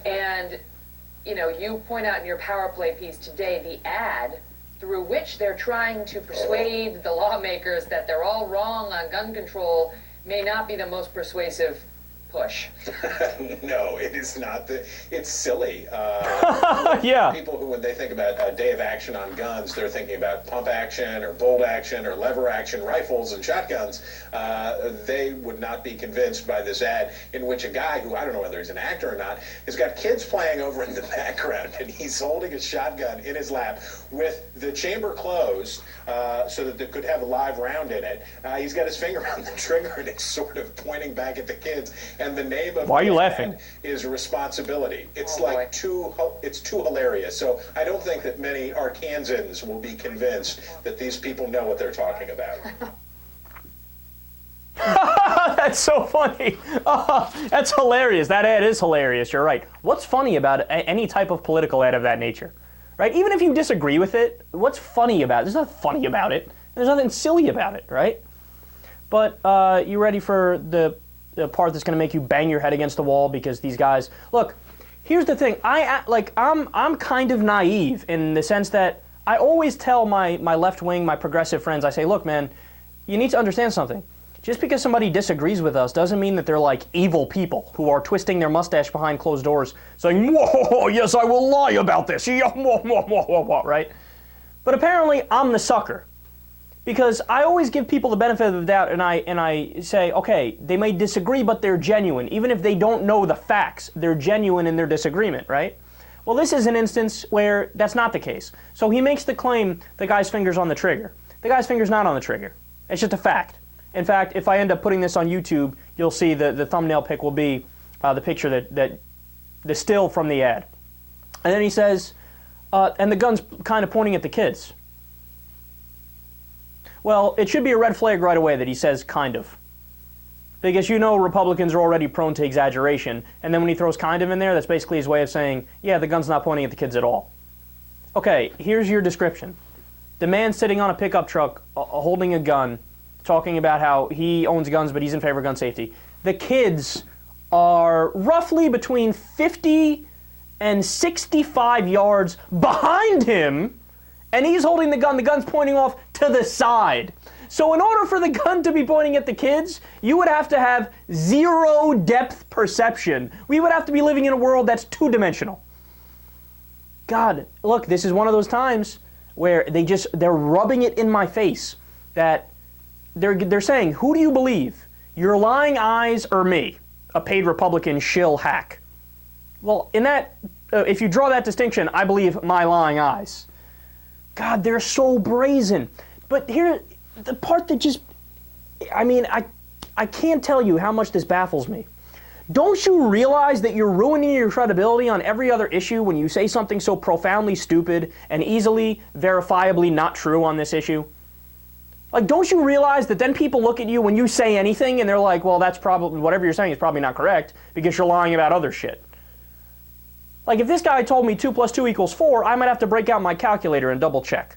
And, you know, you point out in your power play piece today the ad through which they're trying to persuade the lawmakers that they're all wrong on gun control may not be the most persuasive push. No, it is not. It's silly. Yeah. People who, when they think about a day of action on guns, they're thinking about pump action or bolt action or lever action rifles and shotguns. They would not be convinced by this ad in which a guy who, I don't know whether he's an actor or not, has got kids playing over in the background, and he's holding a shotgun in his lap with the chamber closed so that they could have a live round in it. He's got his finger on the trigger, and it's sort of pointing back at the kids. And the name of Why are you laughing? Is responsibility. It's boy. it's too hilarious. So I don't think that many Arkansans will be convinced that these people know what they're talking about. That's so funny. That's hilarious. That ad is hilarious. You're right. What's funny about any type of political ad of that nature? Right? Even if you disagree with it, what's funny about it? There's nothing funny about it. There's nothing silly about it, right? But you ready for the part that's going to make you bang your head against the wall? Because these guys, look, here's the thing. I'm kind of naive in the sense that I always tell my left wing, my progressive friends, I say, look, man, you need to understand something. Just because somebody disagrees with us doesn't mean that they're like evil people who are twisting their mustache behind closed doors saying, whoa, yes, I will lie about this, right? But apparently I'm the sucker. Because I always give people the benefit of the doubt, and I say, okay, they may disagree, but they're genuine. Even if they don't know the facts, they're genuine in their disagreement, right? Well, this is an instance where that's not the case. So he makes the claim the guy's finger's on the trigger. The guy's finger's not on the trigger. It's just a fact. In fact, if I end up putting this on YouTube, you'll see the thumbnail pic will be the picture the still from the ad. And then he says, and the gun's kind of pointing at the kids. Well, it should be a red flag right away that he says kind of. Because you know Republicans are already prone to exaggeration, and then when he throws kind of in there, that's basically his way of saying, yeah, the gun's not pointing at the kids at all. Okay, here's your description. The man sitting on a pickup truck holding a gun, talking about how he owns guns but he's in favor of gun safety. The kids are roughly between 50 and 65 yards behind him, and he's holding the gun. The gun's pointing off to the side. So in order for the gun to be pointing at the kids, you would have to have zero depth perception. We would have to be living in a world that's two-dimensional. God, look, this is one of those times where they're rubbing it in my face that they're saying, who do you believe? Your lying eyes or me, a paid Republican shill hack? Well, in that, if you draw that distinction, I believe my lying eyes. God, they're so brazen. But here, the part that just, I mean, I can't tell you how much this baffles me. Don't you realize that you're ruining your credibility on every other issue when you say something so profoundly stupid and easily, verifiably not true on this issue? Like, don't you realize that then people look at you when you say anything and they're like, well, that's probably, whatever you're saying is probably not correct because you're lying about other shit. Like, if this guy told me 2 + 2 = 4, I might have to break out my calculator and double check.